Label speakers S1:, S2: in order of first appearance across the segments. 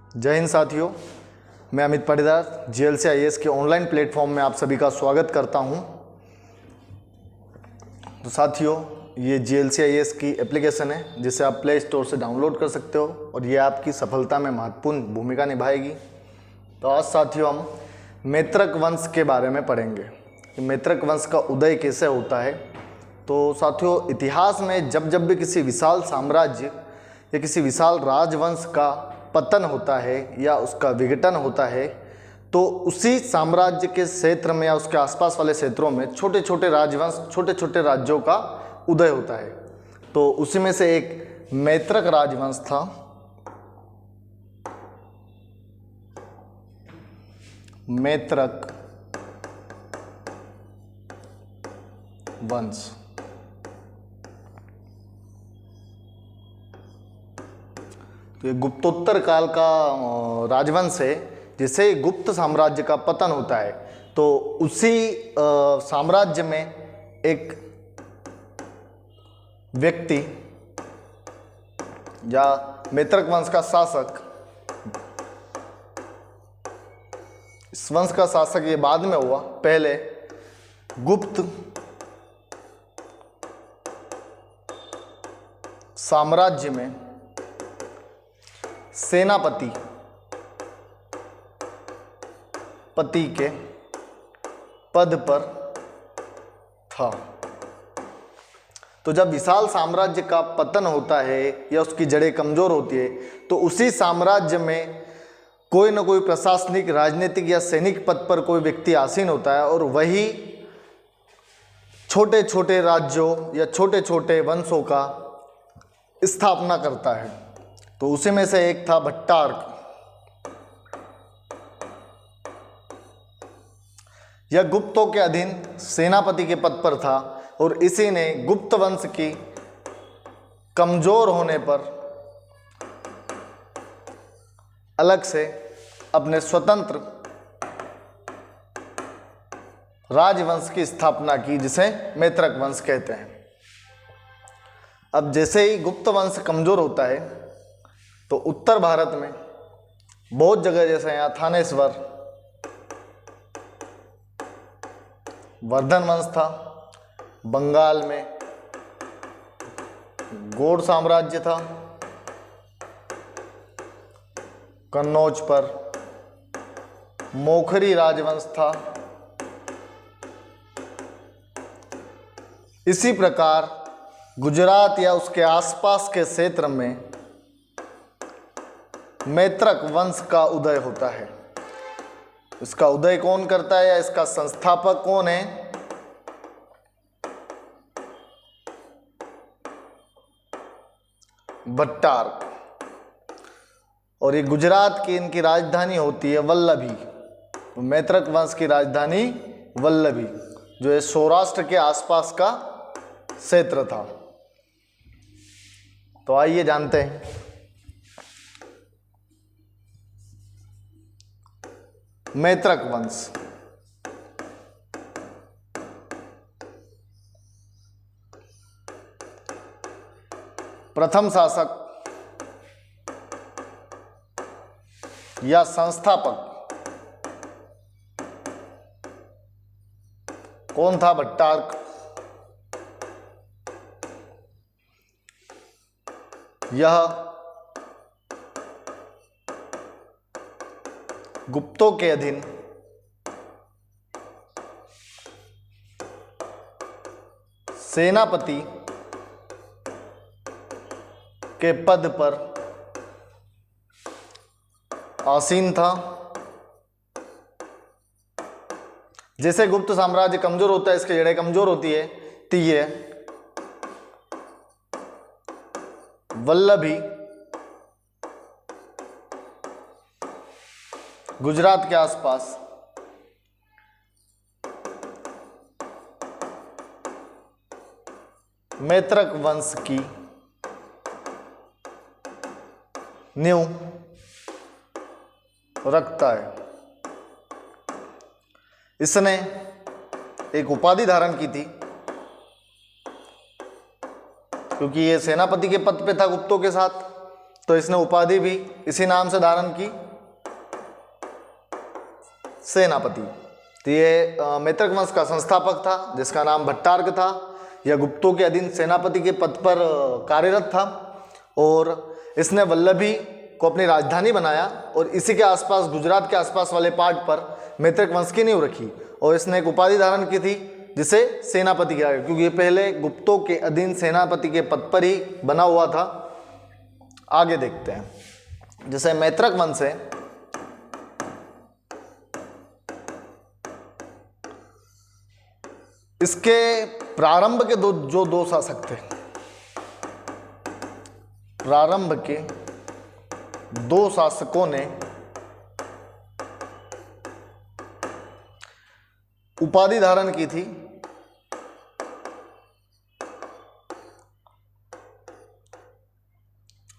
S1: जय हिंद साथियों, मैं अमित पाटीदार जीएलसी आईएएस के ऑनलाइन प्लेटफॉर्म में आप सभी का स्वागत करता हूं। तो साथियों, ये जीएलसी आईएएस की एप्लीकेशन है जिसे आप प्ले स्टोर से डाउनलोड कर सकते हो और ये आपकी सफलता में महत्वपूर्ण भूमिका निभाएगी। तो आज साथियों हम मैत्रक वंश के बारे में पढ़ेंगे कि मैत्रक वंश का उदय कैसे होता है। तो साथियों, इतिहास में जब भी किसी विशाल साम्राज्य या किसी विशाल राजवंश का पतन होता है या उसका विघटन होता है तो उसी साम्राज्य के क्षेत्र में या उसके आसपास वाले क्षेत्रों में छोटे छोटे राजवंश, छोटे छोटे राज्यों का उदय होता है। तो उसी में से एक मैत्रक राजवंश था। मैत्रक वंश तो ये गुप्तोत्तर काल का राजवंश है। जिसे गुप्त साम्राज्य का पतन होता है तो उसी साम्राज्य में एक व्यक्ति या मैत्रक वंश का शासक, इस वंश का शासक ये बाद में हुआ, पहले गुप्त साम्राज्य में सेनापति पति के पद पर था। तो जब विशाल साम्राज्य का पतन होता है या उसकी जड़ें कमजोर होती है तो उसी साम्राज्य में कोई ना कोई प्रशासनिक, राजनीतिक या सैनिक पद पर कोई व्यक्ति आसीन होता है और वही छोटे छोटे राज्यों या छोटे छोटे वंशों का स्थापना करता है। तो उसी में से एक था भट्टार्क। यह गुप्तों के अधीन सेनापति के पद पर था और इसी ने गुप्त वंश की कमजोर होने पर अलग से अपने स्वतंत्र राजवंश की स्थापना की, जिसे मैत्रक वंश कहते हैं। अब जैसे ही गुप्त वंश कमजोर होता है तो उत्तर भारत में बहुत जगह, जैसे यहाँ थानेश्वर वर्धन वंश था, बंगाल में गौड़ साम्राज्य था, कन्नौज पर मोखरी राजवंश था। इसी प्रकार गुजरात या उसके आसपास के क्षेत्र में मैत्रक वंश का उदय होता है। इसका उदय कौन करता है या इसका संस्थापक कौन है? भट्टार्क। और ये गुजरात की इनकी राजधानी होती है वल्लभी। तो मैत्रक वंश की राजधानी वल्लभी, जो है सौराष्ट्र के आसपास का क्षेत्र था। तो आइए जानते हैं मैत्रक वंश। प्रथम शासक या संस्थापक कौन था? भट्टार्क। यह गुप्तों के अधीन सेनापति के पद पर आसीन था। जैसे गुप्त साम्राज्य कमजोर होता है, इसकी जड़ें कमजोर होती है, तो ये वल्लभी गुजरात के आसपास मैत्रक वंश की नींव रखता है। इसने एक उपाधि धारण की थी क्योंकि ये सेनापति के पद पे था गुप्तों के साथ, तो इसने उपाधि भी इसी नाम से धारण की, सेनापति। तो ये मैत्रक वंश का संस्थापक था जिसका नाम भट्टार्क था। यह गुप्तों के अधीन सेनापति के पद पर कार्यरत था और इसने वल्लभी को अपनी राजधानी बनाया और इसी के आसपास, गुजरात के आसपास वाले पार्ट पर मैत्रक वंश की नींव रखी और इसने एक उपाधि धारण की थी जिसे सेनापति कहा गया, क्योंकि ये पहले गुप्तों के अधीन सेनापति के पद पर ही बना हुआ था। आगे देखते हैं, जैसे मैत्रक वंश है, इसके प्रारंभ के दो शासक थे। प्रारंभ के दो शासकों ने उपाधि धारण की थी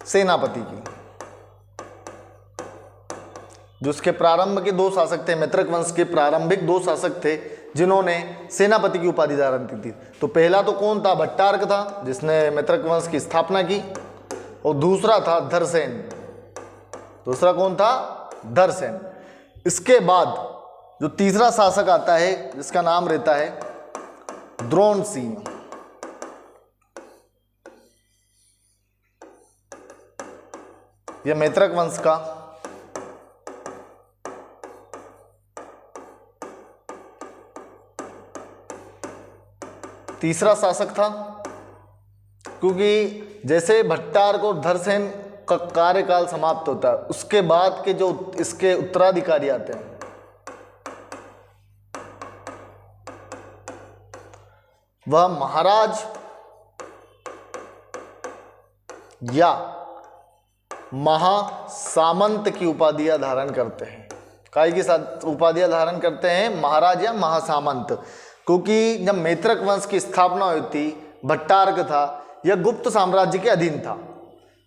S1: सेनापति की। जो उसके प्रारंभ के दो शासक थे, मैत्रक वंश के प्रारंभिक दो शासक थे जिन्होंने सेनापति की उपाधि धारण की थी। तो पहला तो कौन था? भट्टार्क था जिसने मैत्रक वंश की स्थापना की, और दूसरा था धरसेन। दूसरा कौन था? धरसेन। इसके बाद जो तीसरा शासक आता है जिसका नाम रहता है द्रोण सिंह। यह मैत्रक वंश का तीसरा शासक था, क्योंकि जैसे भट्टार्क और धरसेन का कार्यकाल समाप्त होता है उसके बाद के जो इसके उत्तराधिकारी आते हैं वह महाराज या महासामंत की उपाधियां धारण करते हैं। काय की उपाधियां धारण करते हैं? महाराज या महासामंत। क्योंकि जब मैत्रक वंश की स्थापना हुई थी, भट्टार्क था, यह गुप्त साम्राज्य के अधीन था।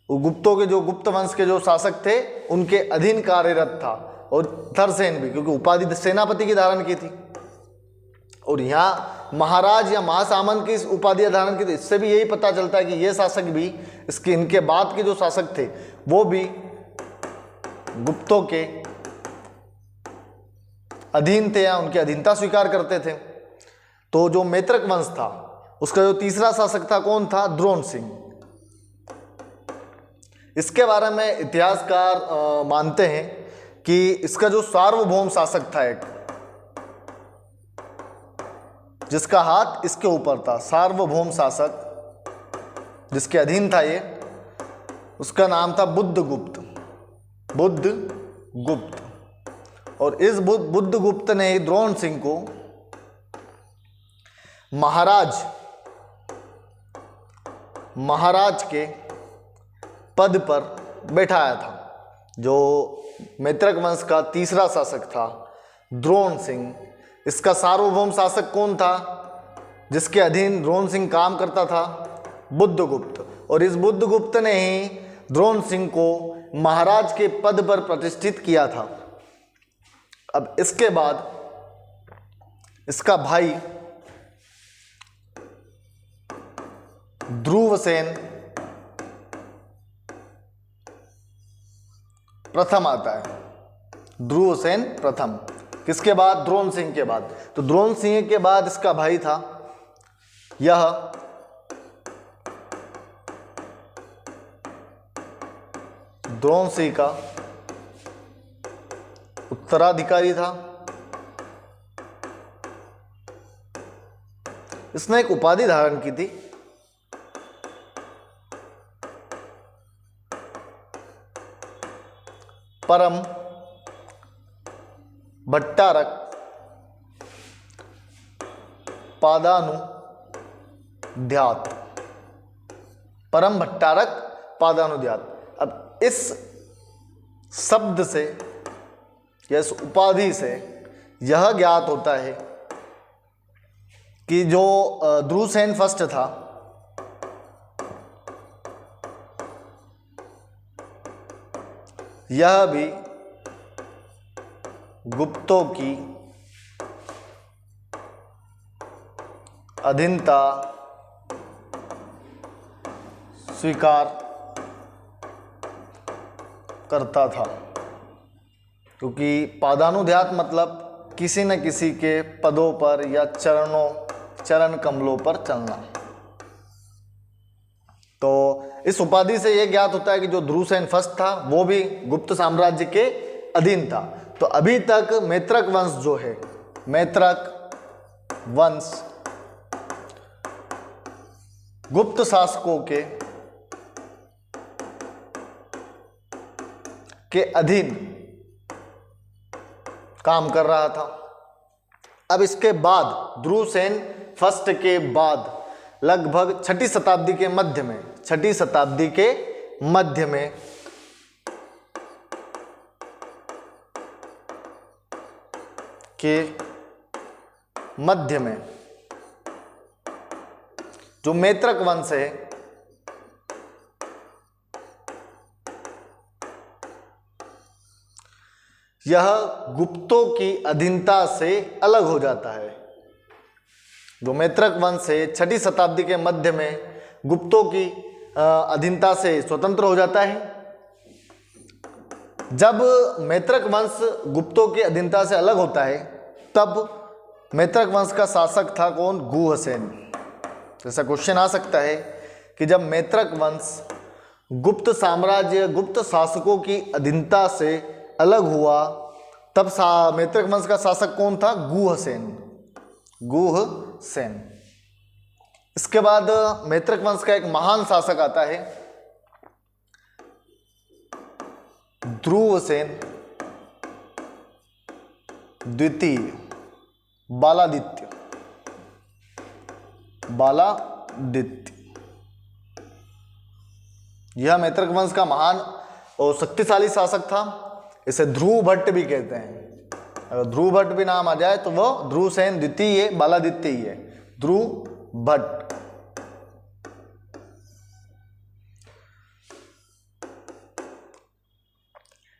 S1: वो गुप्तों के जो गुप्त वंश के जो शासक थे उनके अधीन कार्यरत था, और धरसेन भी, क्योंकि उपाधि सेनापति की धारण की थी। और यहाँ महाराज या महासामंत की उपाधियां धारण की थी। इससे भी यही पता चलता है कि ये शासक भी, इसके इनके बाद के जो शासक थे वो भी गुप्तों के अधीन थे या उनकी अधीनता स्वीकार करते थे। तो जो मैत्रक वंश था उसका जो तीसरा शासक था कौन था? द्रोण सिंह। इसके बारे में इतिहासकार मानते हैं कि इसका जो सार्वभौम शासक था, एक जिसका हाथ इसके ऊपर था, सार्वभौम शासक जिसके अधीन था ये, उसका नाम था बुद्धगुप्त। बुद्धगुप्त। और इस बुद्धगुप्त ने द्रोण सिंह को महाराज के पद पर बैठाया था। जो मैत्रक वंश का तीसरा शासक था द्रोण सिंह, इसका सार्वभौम शासक कौन था जिसके अधीन द्रोण सिंह काम करता था? बुद्धगुप्त। और इस बुद्धगुप्त ने ही द्रोण सिंह को महाराज के पद पर प्रतिष्ठित किया था। अब इसके बाद इसका भाई ध्रुवसेन प्रथम आता है। ध्रुवसेन प्रथम किसके बाद? द्रोण सिंह के बाद। तो द्रोण सिंह के बाद इसका भाई था यह द्रोण सिंह का उत्तराधिकारी था। इसने एक उपाधि धारण की थी परम भट्टारक पादानुध्यात। परम भट्टारक पादानुध्यात। अब इस शब्द से या इस उपाधि से यह ज्ञात होता है कि जो ध्रुवसेन फर्स्ट था यह भी गुप्तों की अधीनता स्वीकार करता था, क्योंकि पादानुध्यात मतलब किसी न किसी के पदों पर या चरण कमलों पर चलना। तो इस उपाधि से यह ज्ञात होता है कि जो ध्रुवसेन फर्स्ट था वो भी गुप्त साम्राज्य के अधीन था। तो अभी तक मैत्रक वंश जो है, मैत्रक वंश गुप्त शासकों के अधीन काम कर रहा था। अब इसके बाद ध्रुवसेन फर्स्ट के बाद लगभग छठी शताब्दी के मध्य में जो मैत्रक वंश है यह गुप्तों की अधीनता से अलग हो जाता है। जो मैत्रक वंश है छठी शताब्दी के मध्य में गुप्तों की अधीनता से स्वतंत्र हो जाता है। जब मैत्रक वंश गुप्तों की अधीनता से अलग होता है तब मैत्रक वंश का शासक था कौन? गुहसेन। जैसा क्वेश्चन आ सकता है कि जब मैत्रक वंश गुप्त साम्राज्य गुप्त शासकों की अधीनता से अलग हुआ तब मैत्रक वंश का शासक कौन था? गुहसेन। इसके बाद मैत्रक वंश का एक महान शासक आता है ध्रुवसेन द्वितीय, बालादित्य। यह मैत्रक वंश का महान और शक्तिशाली शासक था। इसे ध्रुव भट्ट भी कहते हैं। अगर ध्रुव भट्ट भी नाम आ जाए तो वो ध्रुवसेन द्वितीय बालादित्य ही है, ध्रुव भट्ट।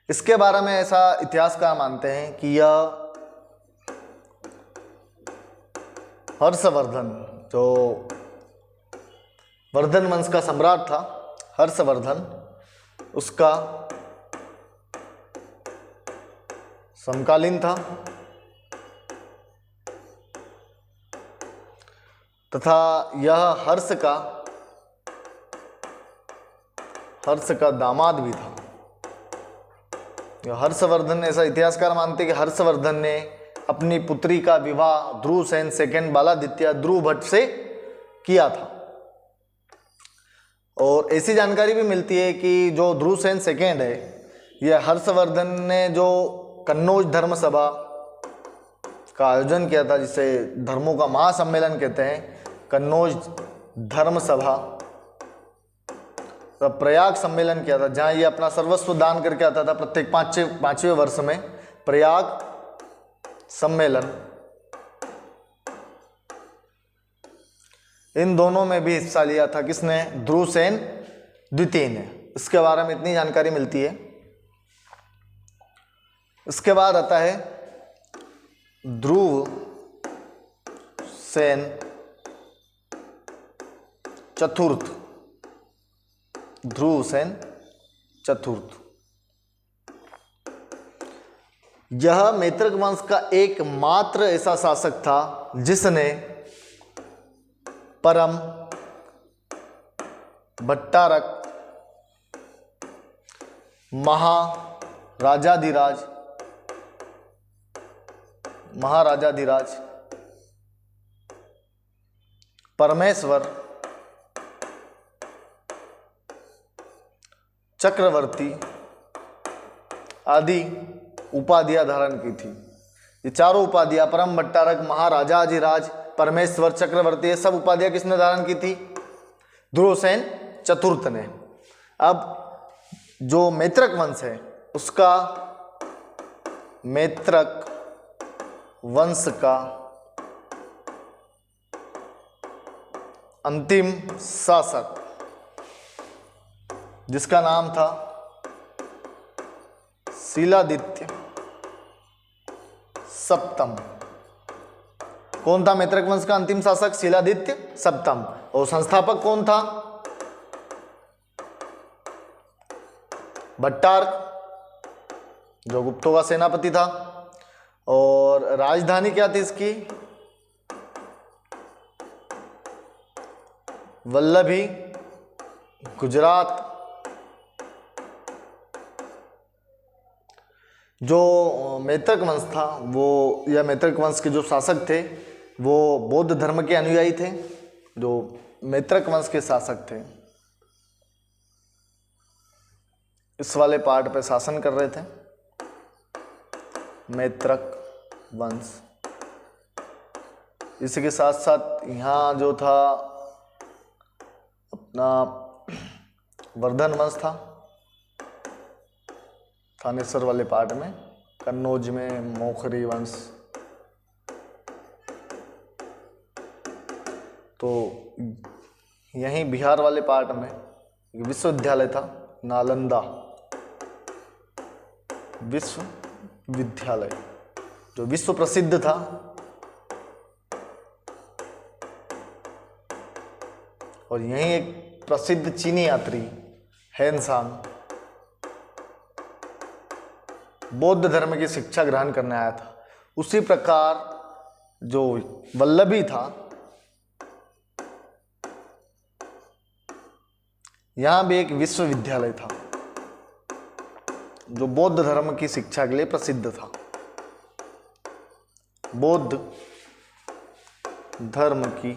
S1: इसके बारे में ऐसा इतिहासकार मानते हैं कि यह हर्षवर्धन, जो वर्धन वंश का सम्राट था, हर्षवर्धन, उसका समकालीन था तथा यह हर्ष का दामाद भी था। हर्षवर्धन, ऐसा इतिहासकार मानते हैं कि हर्षवर्धन ने अपनी पुत्री का विवाह ध्रुवसेन सेकंड बालादित्य ध्रुव भट्ट से किया था। और ऐसी जानकारी भी मिलती है कि जो ध्रुवसेन सेकंड है, यह हर्षवर्धन ने जो कन्नौज धर्म सभा का आयोजन किया था, जिसे धर्मों का महासम्मेलन कहते हैं, कन्नौज धर्म सभा प्रयाग सम्मेलन किया था, जहां ये अपना सर्वस्व दान करके आता था प्रत्येक पांचवें वर्ष में। प्रयाग सम्मेलन, इन दोनों में भी हिस्सा लिया था किसने? ध्रुवसेन द्वितीय ने। इसके बारे में इतनी जानकारी मिलती है। इसके बाद आता है ध्रुवसेन चतुर्थ। यह मैत्रक वंश का एकमात्र ऐसा शासक था जिसने परम भट्टारक महाराजाधिराज परमेश्वर चक्रवर्ती आदि उपाधियां धारण की थी। ये चारों उपाधियां, परम भट्टारक, महाराजाधिराज, परमेश्वर, चक्रवर्ती, ये सब उपाधियां किसने धारण की थी? ध्रुवसेन चतुर्थ ने। अब जो मैत्रक वंश है उसका मैत्रक वंश का अंतिम शासक, जिसका नाम था शीलादित्य सप्तम। कौन था मैत्रक वंश का अंतिम शासक? शीलादित्य सप्तम। और संस्थापक कौन था? भट्टारक जो गुप्तों का सेनापति था। और राजधानी क्या थी इसकी? वल्लभी, गुजरात। जो मैत्रक वंश था वो, या मैत्रक वंश के जो शासक थे वो बौद्ध धर्म के अनुयायी थे। जो मैत्रक वंश के शासक थे इस वाले पार्ट पे शासन कर रहे थे, मैत्रक वंश। इसी के साथ साथ यहाँ जो था अपना वर्धन वंश था, थानेश्वर वाले पार्ट में, कन्नौज में मोखरी वंश। तो यहीं बिहार वाले पार्ट में एक विश्वविद्यालय था, नालंदा विश्वविद्यालय, जो विश्व प्रसिद्ध था। और यहीं एक प्रसिद्ध चीनी यात्री हेनसांग बौद्ध धर्म की शिक्षा ग्रहण करने आया था। उसी प्रकार जो वल्लभी था, यहां भी एक विश्वविद्यालय था जो बौद्ध धर्म की शिक्षा के लिए प्रसिद्ध था। बौद्ध धर्म की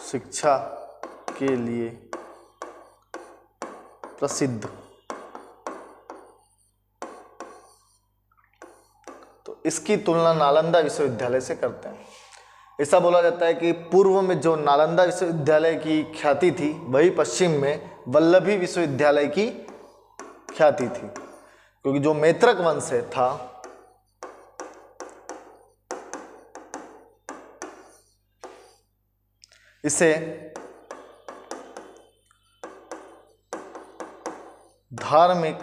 S1: शिक्षा के लिए प्रसिद्ध। तो इसकी तुलना नालंदा विश्वविद्यालय से करते हैं। ऐसा बोला जाता है कि पूर्व में जो नालंदा विश्वविद्यालय की ख्याति थी, वही पश्चिम में वल्लभी विश्वविद्यालय की ख्याति थी, क्योंकि जो मैत्रक वंश था इसे धार्मिक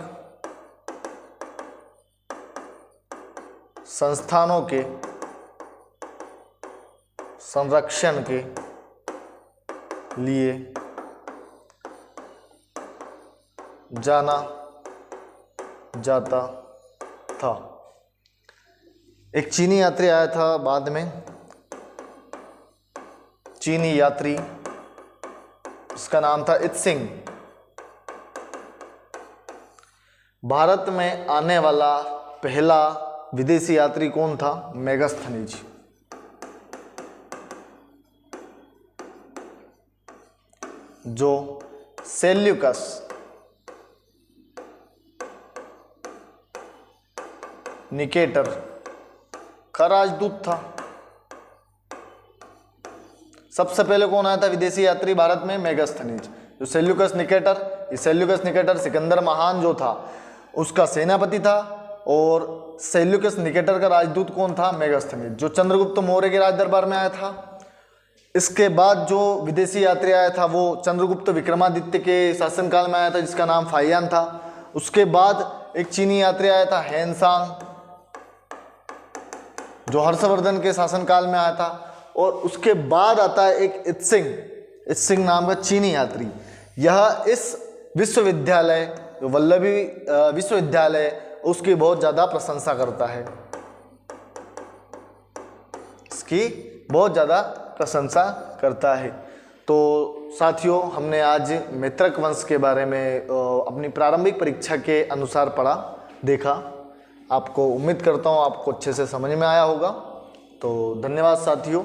S1: संस्थानों के संरक्षण के लिए जाना जाता था। एक चीनी यात्री आया था बाद में, चीनी यात्री, उसका नाम था इत्सिंग। भारत में आने वाला पहला विदेशी यात्री कौन था? मेगास्थनीज। जो सेल्यूकस निकेटर का राजदूत था। सबसे पहले कौन आया था विदेशी यात्री भारत में? मेगास्थनीज। जो सेल्यूकस निकेटर, ये सेल्यूकस निकेटर सिकंदर महान जो था उसका सेनापति था। और सेल्यूकस निकेटर का राजदूत कौन था? मेगास्थनीज, जो चंद्रगुप्त मौर्य के राज दरबार में आया था। इसके बाद जो विदेशी यात्री आया था वो चंद्रगुप्त विक्रमादित्य के शासनकाल में आया था, जिसका नाम फाहियान था। उसके बाद एक चीनी यात्री आया था हेनसांग, जो हर्षवर्धन के शासनकाल में आया था। और उसके बाद आता है एक इत्सिंग नाम का चीनी यात्री। यह इस विश्वविद्यालय, जो वल्लभी विश्वविद्यालय, उसकी बहुत ज़्यादा प्रशंसा करता है, इसकी बहुत ज़्यादा प्रशंसा करता है। तो साथियों, हमने आज मैत्रक वंश के बारे में अपनी प्रारंभिक परीक्षा के अनुसार पढ़ा, देखा। आपको उम्मीद करता हूँ आपको अच्छे से समझ में आया होगा। तो धन्यवाद साथियों।